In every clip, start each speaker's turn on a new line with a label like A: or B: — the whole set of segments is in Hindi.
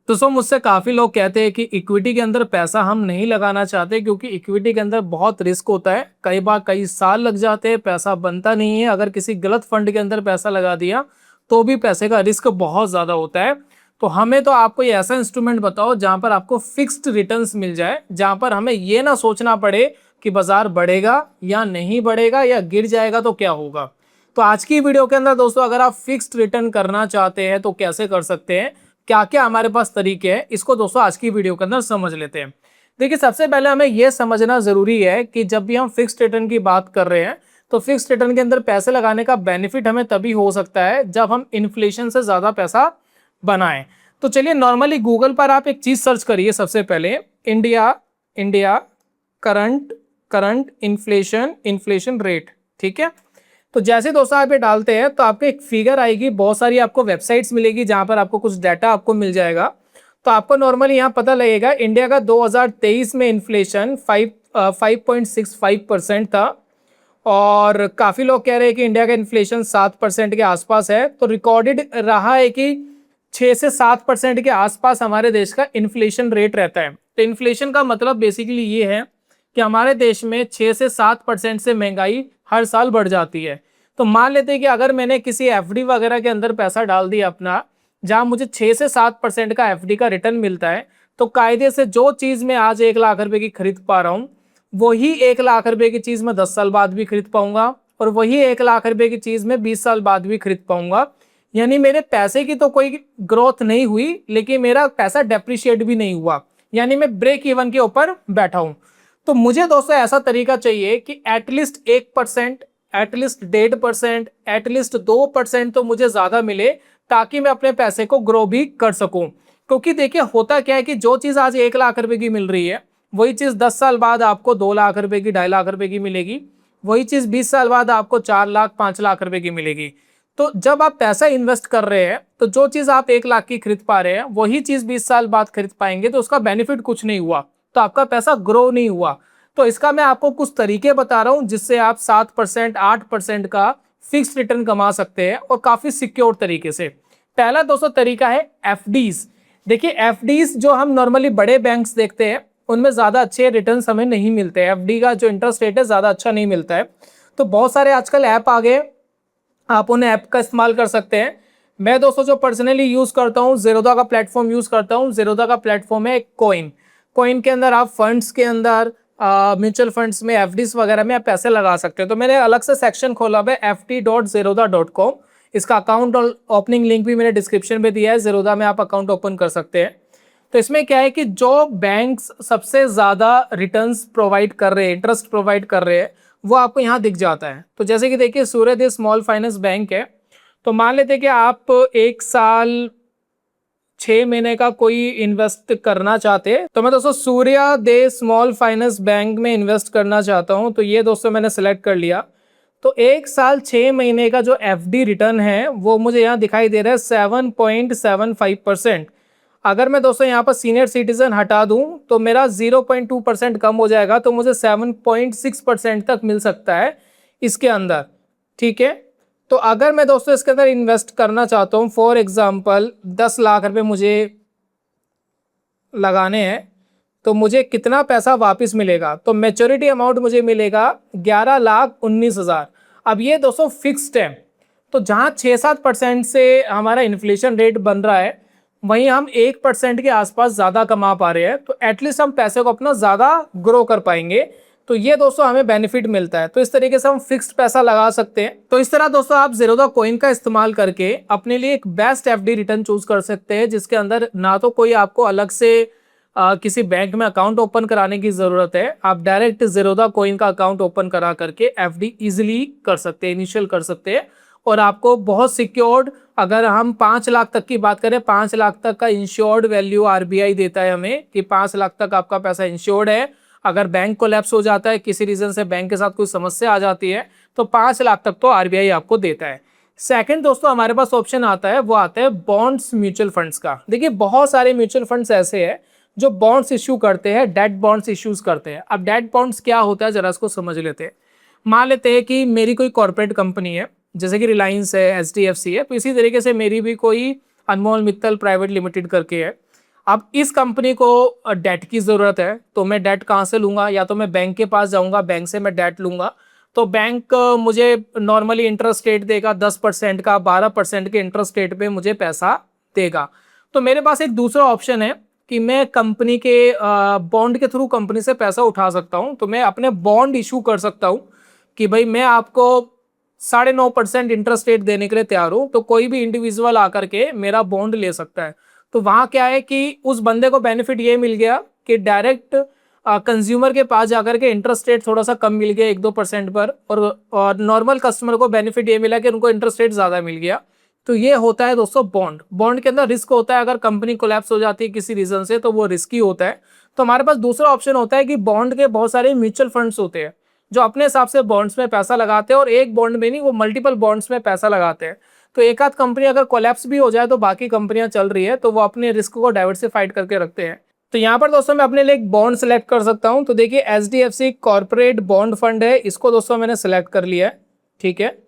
A: दोस्तों मुझसे काफ़ी लोग कहते हैं कि इक्विटी के अंदर पैसा हम नहीं लगाना चाहते क्योंकि इक्विटी के अंदर बहुत रिस्क होता है। कई बार कई साल लग जाते हैं, पैसा बनता नहीं है। अगर किसी गलत फंड के अंदर पैसा लगा दिया तो भी पैसे का रिस्क बहुत ज़्यादा होता है। तो हमें तो आपको ये ऐसा इंस्ट्रूमेंट बताओ जहाँ पर आपको फिक्स्ड रिटर्न्स मिल जाए, जहाँ पर हमें ये ना सोचना पड़े कि बाजार बढ़ेगा या नहीं बढ़ेगा या गिर जाएगा तो क्या होगा। तो आज की वीडियो के अंदर दोस्तों अगर आप फिक्स्ड रिटर्न करना चाहते हैं तो कैसे कर सकते हैं, क्या क्या हमारे पास तरीके हैं, इसको दोस्तों आज की वीडियो के अंदर समझ लेते हैं। देखिए सबसे पहले हमें यह समझना जरूरी है कि जब भी हम फिक्स्ड रिटर्न की बात कर रहे हैं तो फिक्स्ड रिटर्न के अंदर पैसे लगाने का बेनिफिट हमें तभी हो सकता है जब हम इन्फ्लेशन से ज्यादा पैसा बनाएं। तो चलिए नॉर्मली गूगल पर आप एक चीज सर्च करिए, सबसे पहले India India current current inflation rate. ठीक है, तो जैसे दोस्तों आप ये डालते हैं तो आपको एक फिगर आएगी, बहुत सारी आपको वेबसाइट्स मिलेगी जहां पर आपको कुछ डाटा आपको मिल जाएगा। तो आपको नॉर्मली यहाँ पता लगेगा इंडिया का 2023 में इन्फ्लेशन 5.65% था और काफ़ी लोग कह रहे हैं कि इंडिया का इन्फ्लेशन 7% के आसपास है। तो रिकॉर्डेड रहा है कि 6 से 7% के आसपास हमारे देश का इन्फ्लेशन रेट रहता है। तो इन्फ्लेशन का मतलब बेसिकली ये है कि हमारे देश में 6 से 7% से महंगाई हर साल बढ़ जाती है। तो मान लेते हैं कि अगर मैंने किसी एफडी वगैरह के अंदर पैसा डाल दिया अपना, जहां मुझे 6 से 7% का एफडी का रिटर्न मिलता है, तो कायदे से जो चीज मैं आज 1 लाख रुपए की खरीद पा रहा हूं वही 1 लाख रुपए की चीज मैं 10 साल बाद भी खरीद पाऊंगा और वही 1 लाख रुपए की चीज मैं 20 साल बाद भी खरीद पाऊंगा। यानी मेरे पैसे की तो कोई ग्रोथ नहीं हुई लेकिन मेरा पैसा डेप्रिशिएट भी नहीं हुआ, यानी मैं ब्रेक इवन के ऊपर बैठा हूं। तो मुझे दोस्तों ऐसा तरीका चाहिए कि एटलीस्ट 1%, एटलीस्ट 1.5%, एटलीस्ट 2% तो मुझे ज्यादा मिले ताकि मैं अपने पैसे को ग्रो भी कर सकूं। क्योंकि देखिए होता क्या है कि जो चीज आज 1 लाख रुपए की मिल रही है वही चीज 10 साल बाद आपको 2 लाख रुपए की, 2.5 लाख रुपए की मिलेगी। वही चीज 20 साल बाद आपको 4 लाख, 5 लाख रुपए की मिलेगी। तो जब आप पैसा इन्वेस्ट कर रहे हैं तो जो चीज आप 1 लाख की खरीद पा रहे हैं वही चीज 20 साल बाद खरीद पाएंगे, तो उसका बेनिफिट कुछ नहीं हुआ, तो आपका पैसा ग्रो नहीं हुआ। तो इसका मैं आपको कुछ तरीके बता रहा हूं जिससे आप 7%, 8% का फिक्स रिटर्न कमा सकते हैं और काफी सिक्योर तरीके से। पहला दोस्तों तरीका है एफडीज। देखिए एफडीज जो हम नॉर्मली बड़े बैंक्स देखते हैं उनमें ज्यादा अच्छे रिटर्न हमें नहीं मिलते। एफडी का जो इंटरेस्ट रेट है ज्यादा अच्छा नहीं मिलता है। तो बहुत सारे आजकल ऐप आ गए, आप उन ऐप का इस्तेमाल कर सकते हैं। मैं दोस्तों जो पर्सनली यूज करता हूँ ज़ेरोधा का प्लेटफॉर्म यूज करता हूँ। ज़ेरोधा का प्लेटफॉर्म है कोइन। कोइन के अंदर आप फंड्स के अंदर, म्यूचुअल फंड्स में, एफडीज वगैरह में आप पैसे लगा सकते हो। तो मैंने अलग से सेक्शन खोला है ft.zerodha.com। इसका अकाउंट और ओपनिंग लिंक भी मैंने डिस्क्रिप्शन में दिया है। ज़ेरोधा में आप अकाउंट ओपन कर सकते हैं। तो इसमें क्या है कि जो बैंक्स सबसे ज्यादा रिटर्न्स प्रोवाइड कर रहे हैं, इंटरेस्ट प्रोवाइड कर रहे हैं, वो आपको यहाँ दिख जाता है। तो जैसे कि देखिए सूर्यदेव स्मॉल फाइनेंस बैंक है। तो मान लेते हैं कि आप 1 साल 6 महीने का कोई इन्वेस्ट करना चाहते हैं, तो मैं दोस्तों सूर्यदेव स्मॉल फाइनेंस बैंक में इन्वेस्ट करना चाहता हूं। तो ये दोस्तों मैंने सेलेक्ट कर लिया। तो 1 साल 6 महीने का जो एफडी रिटर्न है वो मुझे यहाँ दिखाई दे रहा है 7.75%। अगर मैं दोस्तों यहाँ पर सीनियर सिटीजन हटा दूं तो मेरा 0.2% कम हो जाएगा, तो मुझे 7.6% तक मिल सकता है इसके अंदर। ठीक है, तो अगर मैं दोस्तों इसके अंदर इन्वेस्ट करना चाहता हूँ, फॉर एग्जांपल 10 लाख रुपए मुझे लगाने हैं, तो मुझे कितना पैसा वापस मिलेगा? तो मैच्योरिटी अमाउंट मुझे मिलेगा 11,19,000। अब ये दोस्तों फिक्स्ड है। तो जहाँ 6-7% से हमारा इन्फ्लेशन रेट बन रहा है वहीं हम 1% के आसपास ज़्यादा कमा पा रहे हैं, तो एटलीस्ट हम पैसे को अपना ज़्यादा ग्रो कर पाएंगे। तो ये दोस्तों हमें बेनिफिट मिलता है। तो इस तरीके से हम फिक्स्ड पैसा लगा सकते हैं। तो इस तरह दोस्तों आप ज़ेरोधा कॉइन का इस्तेमाल करके अपने लिए एक बेस्ट एफडी रिटर्न चूज कर सकते हैं, जिसके अंदर ना तो कोई आपको अलग से किसी बैंक में अकाउंट ओपन कराने की ज़रूरत है। आप डायरेक्ट ज़ेरोधा कॉइन का अकाउंट ओपन करा करके एफडी इजीली कर सकते हैं, इनिशियल कर सकते हैं। और आपको बहुत सिक्योर्ड, अगर हम 5 लाख तक की बात करें, 5 लाख तक का इंश्योर्ड वैल्यू आरबीआई देता है हमें कि 5 लाख तक आपका पैसा इंश्योर्ड है। अगर बैंक कोलैप्स हो जाता है, किसी रीजन से बैंक के साथ कोई समस्या आ जाती है, तो 5 लाख तक तो आरबीआई आपको देता है। सेकंड दोस्तों हमारे पास ऑप्शन आता है, वो आता है बॉन्ड्स म्यूचुअल फंड्स का। देखिए बहुत सारे म्यूचुअल फंड्स ऐसे हैं जो बॉन्ड्स इश्यू करते हैं, डेट बॉन्ड्स इश्यूज करते हैं। अब डेट बॉन्ड्स क्या होता है जरा इसको समझ लेते हैं। मान लेते हैं कि मेरी कोई कॉर्पोरेट कंपनी है, जैसे कि रिलायंस है, एचडीएफसी है, तो इसी तरीके से मेरी भी कोई अनमोल मित्तल प्राइवेट लिमिटेड करके है। अब इस कंपनी को डेट की ज़रूरत है, तो मैं डेट कहाँ से लूँगा? या तो मैं बैंक के पास जाऊँगा, बैंक से मैं डेट लूँगा। तो बैंक मुझे नॉर्मली इंटरेस्ट रेट देगा 10% का, 12% के इंटरेस्ट रेट पे मुझे पैसा देगा। तो मेरे पास एक दूसरा ऑप्शन है कि मैं कंपनी के बॉन्ड के थ्रू कंपनी से पैसा उठा सकता हूँ। तो मैं अपने बॉन्ड इशू कर सकता हूँ कि भाई मैं आपको 9.5% इंटरेस्ट रेट देने के लिए तैयार हूँ, तो कोई भी इंडिविजुअल आकर के मेरा बॉन्ड ले सकता है। तो वहाँ क्या है कि उस बंदे को बेनिफिट ये मिल गया कि डायरेक्ट कंज्यूमर के पास जाकर के इंटरेस्ट रेट थोड़ा सा कम मिल गया 1-2% पर, और नॉर्मल कस्टमर को बेनिफिट ये मिला कि उनको इंटरेस्ट रेट ज़्यादा मिल गया। तो ये होता है दोस्तों बॉन्ड। बॉन्ड के अंदर रिस्क होता है, अगर कंपनी कोलैप्स हो जाती है किसी रीजन से तो वो रिस्की होता है। तो हमारे पास दूसरा ऑप्शन होता है कि बॉन्ड के बहुत सारे म्यूचुअल फंड्स होते हैं जो अपने हिसाब से बॉन्ड्स में पैसा लगाते हैं, और एक बॉन्ड में नहीं, वो मल्टीपल बॉन्ड्स में पैसा लगाते हैं। तो एक आध कंपनी अगर कोलैप्स भी हो जाए तो बाकी कंपनियां चल रही है, तो वो अपने रिस्क को डाइवर्सिफाइड करके रखते हैं। तो यहाँ पर दोस्तों मैं अपने लिए एक बॉन्ड सेलेक्ट कर सकता हूँ। तो देखिए HDFC कॉर्पोरेट बॉन्ड फंड है, इसको दोस्तों मैंने सेलेक्ट कर लिया है। ठीक है,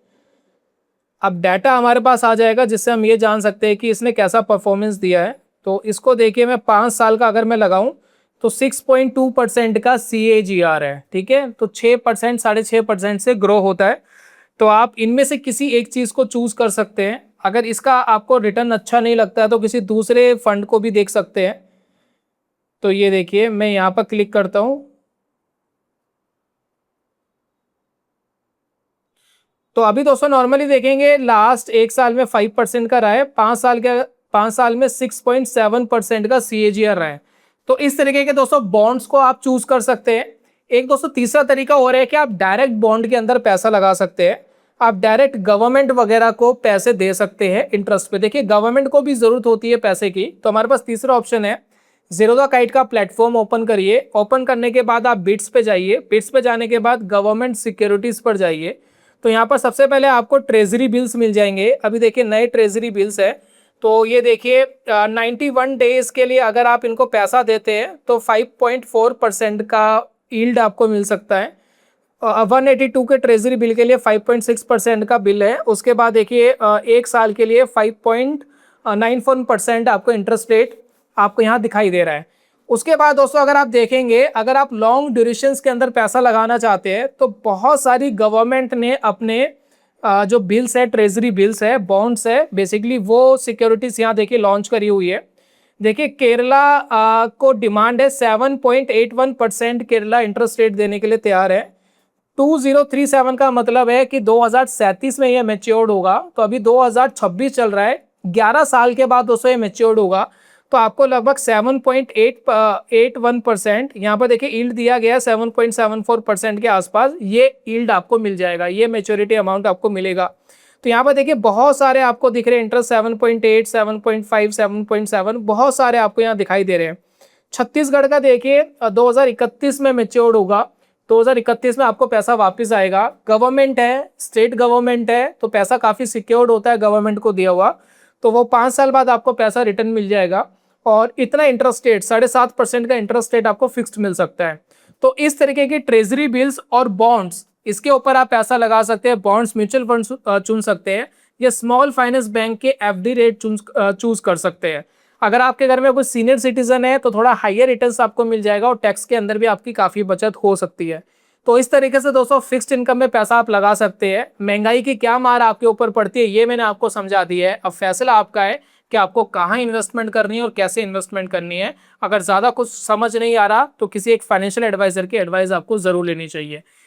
A: अब डाटा हमारे पास आ जाएगा जिससे हम ये जान सकते हैं कि इसने कैसा परफॉर्मेंस दिया है। तो इसको देखिए, मैं 5 साल का अगर मैं लगाऊं तो 6.2% का CAGR है। ठीक है, तो 6%, 6.5% से ग्रो होता है। तो आप इनमें से किसी एक चीज को चूज कर सकते हैं। अगर इसका आपको रिटर्न अच्छा नहीं लगता है तो किसी दूसरे फंड को भी देख सकते हैं। तो ये देखिए, मैं यहाँ पर क्लिक करता हूँ। तो अभी दोस्तों नॉर्मली देखेंगे लास्ट 1 साल में 5% का रहा है, 5 साल में 6.7% का CAGR रहा है। तो इस तरीके के दोस्तों बॉन्ड्स को आप चूज कर सकते हैं। एक दोस्तों तीसरा तरीका और है कि आप डायरेक्ट बॉन्ड के अंदर पैसा लगा सकते हैं। आप डायरेक्ट गवर्नमेंट वगैरह को पैसे दे सकते हैं इंटरेस्ट पे। देखिए गवर्नमेंट को भी जरूरत होती है पैसे की, तो हमारे पास तीसरा ऑप्शन है, जीरोधा काइट का प्लेटफॉर्म ओपन करिए। ओपन करने के बाद आप बिट्स पे जाइए, बिट्स पे जाने के बाद गवर्नमेंट सिक्योरिटीज पर जाइए। तो यहाँ पर सबसे पहले आपको ट्रेजरी बिल्स मिल जाएंगे। अभी देखिए नए ट्रेजरी बिल्स है। तो ये देखिए 91 डेज के लिए अगर आप इनको पैसा देते हैं तो 5.4% का यील्ड आपको मिल सकता है। 182 के ट्रेजरी बिल के लिए 5.6% का बिल है। उसके बाद देखिए 1 साल के लिए 5.91% आपको इंटरेस्ट रेट आपको यहाँ दिखाई दे रहा है। उसके बाद दोस्तों अगर आप देखेंगे, अगर आप लॉन्ग ड्यूरेशन के अंदर पैसा लगाना चाहते हैं तो बहुत सारी गवर्नमेंट ने अपने जो बिल्स है, ट्रेजरी बिल्स है, बॉन्ड्स है, बेसिकली वो सिक्योरिटीज यहाँ देखिए लॉन्च करी हुई है। देखिए केरला को डिमांड है 7.81%, केरला इंटरेस्ट रेट देने के लिए तैयार है। 2037 का मतलब है कि 2037 में ये मैच्योर्ड होगा। तो अभी 2026 चल रहा है, 11 साल के बाद दोस्तों ये मैच्योर्ड होगा। तो आपको लगभग 7.81%, यहाँ पर देखिए यील्ड दिया गया है 7.74% के आसपास, ये यील्ड आपको मिल जाएगा, ये मैच्योरिटी अमाउंट आपको मिलेगा। तो यहाँ पर देखिए बहुत सारे आपको दिख रहे हैं इंटरेस्ट, 7.8, 7.5, 7.7, बहुत सारे आपको यहाँ दिखाई दे रहे हैं। छत्तीसगढ़ का देखिए 2031 में मैच्योर्ड होगा। 2031 में आपको पैसा वापस आएगा। गवर्नमेंट है, स्टेट गवर्नमेंट है, तो पैसा काफी सिक्योर्ड होता है गवर्नमेंट को दिया हुआ। तो वो 5 साल बाद आपको पैसा रिटर्न मिल जाएगा, और इतना इंटरेस्ट रेट 7.5% का इंटरेस्ट रेट आपको फिक्स्ड मिल सकता है। तो इस तरीके की ट्रेजरी बिल्स और बॉन्ड्स, इसके ऊपर आप पैसा लगा सकते हैं। बॉन्ड्स म्यूचुअल फंड चुन सकते हैं, या स्मॉल फाइनेंस बैंक के FD रेट चूज कर सकते हैं। अगर आपके घर में कोई सीनियर सिटीजन है तो थोड़ा हाइयर रिटर्न्स आपको मिल जाएगा, और टैक्स के अंदर भी आपकी काफी बचत हो सकती है। तो इस तरीके से दोस्तों फिक्स्ड इनकम में पैसा आप लगा सकते हैं। महंगाई की क्या मार आपके ऊपर पड़ती है ये मैंने आपको समझा दिया है। अब फैसला आपका है कि आपको कहाँ इन्वेस्टमेंट करनी है और कैसे इन्वेस्टमेंट करनी है। अगर ज्यादा कुछ समझ नहीं आ रहा तो किसी एक फाइनेंशियल एडवाइजर की एडवाइस आपको जरूर लेनी चाहिए।